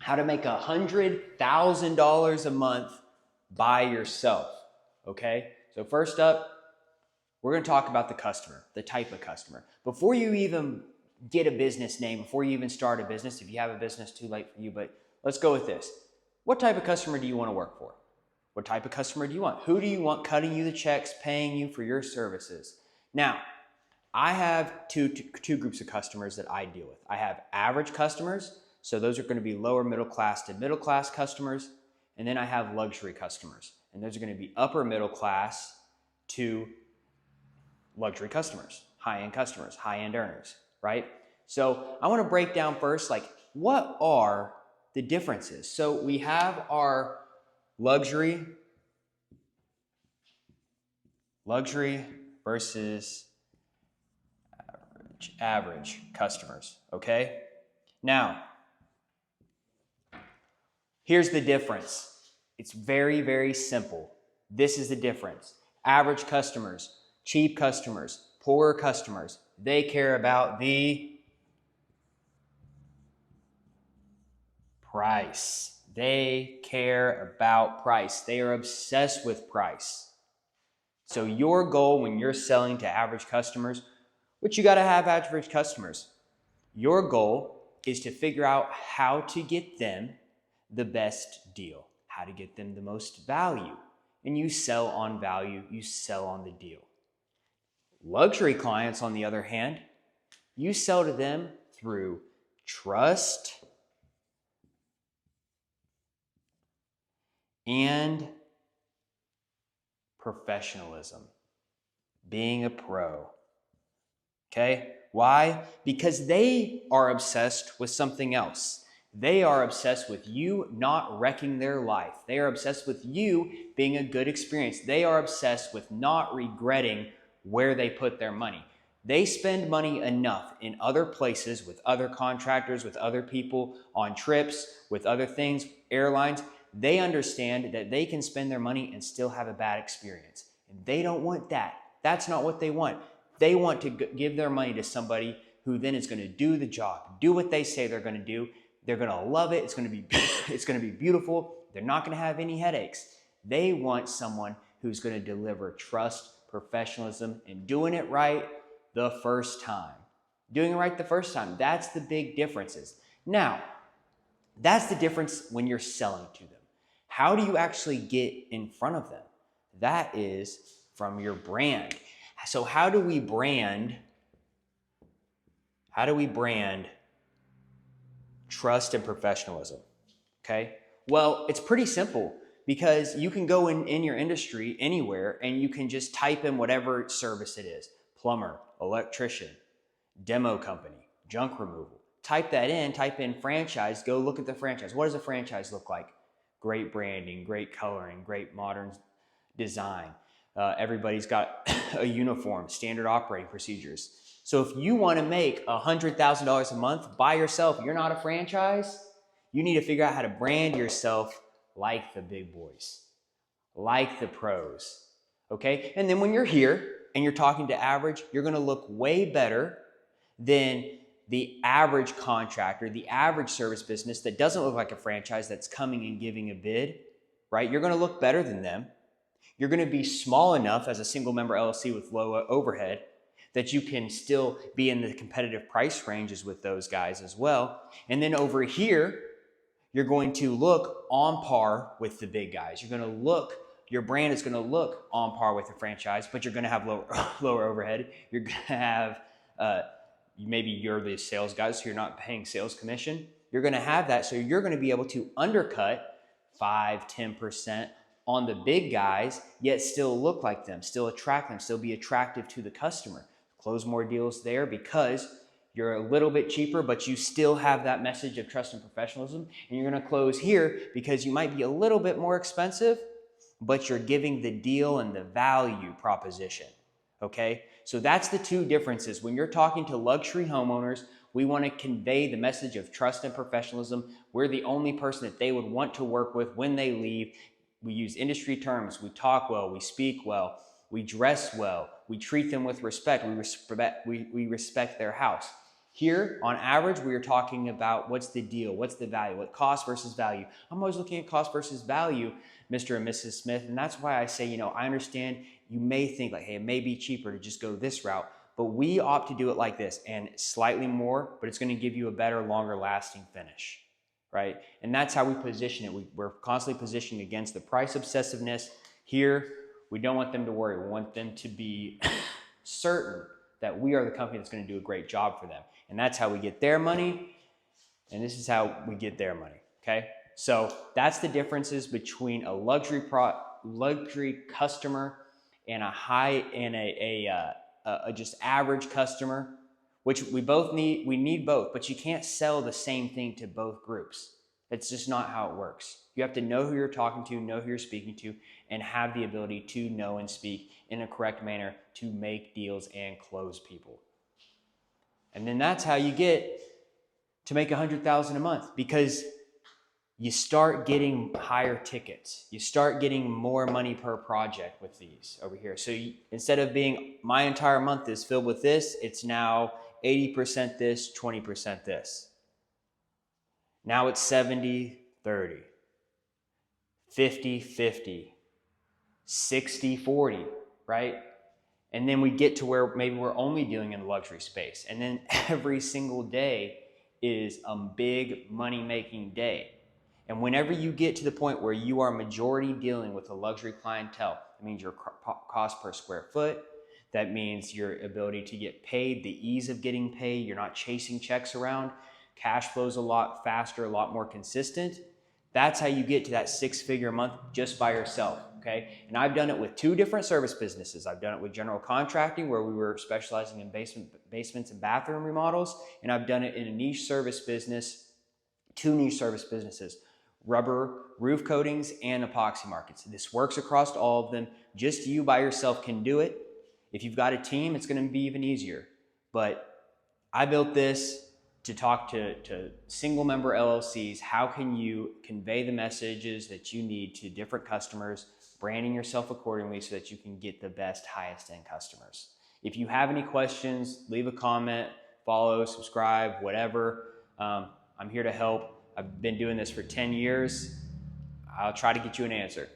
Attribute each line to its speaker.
Speaker 1: how to make $100,000 a month by yourself. Okay, so first up, we're going to talk about the customer, the type of customer. Before you even get a business name, before you even start a business, if you have a business, too late for you, but let's go with this. What type of customer do you want to work for? What type of customer do you want? Who do you want cutting you the checks, paying you for your services? Now, I have two groups of customers that I deal with. I have average customers, so those are going to be lower middle class to middle class customers, and then I have luxury customers, and those are going to be upper middle class to luxury customers, high-end customers, high-end earners, right? So I want to break down first, like, what are the differences? So we have our luxury versus average customers, okay? Now, here's the difference. It's very, very simple. This is the difference. Average customers, cheap customers, poorer customers, they care about the price. They care about price. They are obsessed with price. So your goal when you're selling to average customers, which you got to have average customers, your goal is to figure out how to get them the best deal, how to get them the most value. And you sell on value, you sell on the deal. Luxury clients, on the other hand, you sell to them through trust and professionalism, being a pro. Okay? Why? Because they are obsessed with something else. They are obsessed with you not wrecking their life. They are obsessed with you being a good experience. They are obsessed with not regretting where they put their money. They spend money enough in other places with other contractors, with other people, on trips, with other things, airlines. They understand that they can spend their money and still have a bad experience. And they don't want that. That's not what they want. They want to give their money to somebody who then is going to do the job, do what they say they're going to do. They're going to love it. It's going to be beautiful. They're not going to have any headaches. They want someone who's going to deliver trust, professionalism, and doing it right the first time. Doing it right the first time. That's the big differences. Now, that's the difference when you're selling to them. How do you actually get in front of them? That is from your brand. So how do we brand trust and professionalism? Okay. Well, it's pretty simple because you can go in your industry anywhere and you can just type in whatever service it is: plumber, electrician, demo company, junk removal. Type that in, type in franchise, go look at the franchise. What does a franchise look like? Great branding, great coloring, great modern design. Everybody's got a uniform, standard operating procedures. So if you want to make $100,000 a month by yourself, you're not a franchise, you need to figure out how to brand yourself like the big boys, like the pros, okay? And then when you're here and you're talking to average, you're going to look way better than the average contractor, the average service business that doesn't look like a franchise that's coming and giving a bid, right? You're going to look better than them. You're going to be small enough as a single member LLC with low overhead that you can still be in the competitive price ranges with those guys as well. And then over here, you're going to look on par with the big guys. You're going to look, your brand is going to look on par with the franchise, but you're going to have lower overhead. You're going to have, maybe you're the sales guy, so you're not paying sales commission. You're going to have that, so you're going to be able to undercut 5-10% on the big guys, yet still look like them, still attract them, still be attractive to the customer. Close more deals there because you're a little bit cheaper, but you still have that message of trust and professionalism. And you're going to close here because you might be a little bit more expensive, but you're giving the deal and the value proposition. Okay? So that's the two differences. When you're talking to luxury homeowners, we want to convey the message of trust and professionalism. We're the only person that they would want to work with when they leave. We use industry terms. We talk well. We speak well. We dress well. We treat them with respect. We respect their house. Here, on average, we are talking about what's the deal, what's the value, what cost versus value. I'm always looking at cost versus value, Mr. and Mrs. Smith, and that's why I say, you know, I understand you may think like, hey, it may be cheaper to just go this route, but we opt to do it like this and slightly more, but it's going to give you a better, longer lasting finish, right? And that's how we position it. We're constantly positioning against the price obsessiveness. Here, we don't want them to worry. We want them to be certain that we are the company that's going to do a great job for them. And that's how we get their money, and this is how we get their money, okay? So that's the differences between a luxury customer and a just average customer, which we need both, but you can't sell the same thing to both groups. That's just not how it works. You have to know who you're talking to, know who you're speaking to, and have the ability to know and speak in a correct manner to make deals and close people. And then that's how you get to make $100,000 a month, because you start getting higher tickets. You start getting more money per project with these over here. So instead of being my entire month is filled with this, it's now 80% this, 20% this. Now it's 70-30, 50-50, 60-40, right? And then we get to where maybe we're only dealing in the luxury space. And then every single day is a big money-making day. And whenever you get to the point where you are majority dealing with a luxury clientele, that means your cost per square foot, that means your ability to get paid, the ease of getting paid, you're not chasing checks around, cash flow's a lot faster, a lot more consistent. That's how you get to that six-figure a month just by yourself, okay? And I've done it with two different service businesses. I've done it with general contracting, where we were specializing in basements and bathroom remodels, and I've done it in a niche service business, two niche service businesses, rubber roof coatings and epoxy markets. This works across all of them. Just you by yourself can do it. If you've got a team, it's going to be even easier. But I built this to talk to single member LLCs. How can you convey the messages that you need to different customers, branding yourself accordingly so that you can get the best, highest end customers. If you have any questions, leave a comment, follow, subscribe, whatever. I'm here to help. I've been doing this for 10 years. I'll try to get you an answer.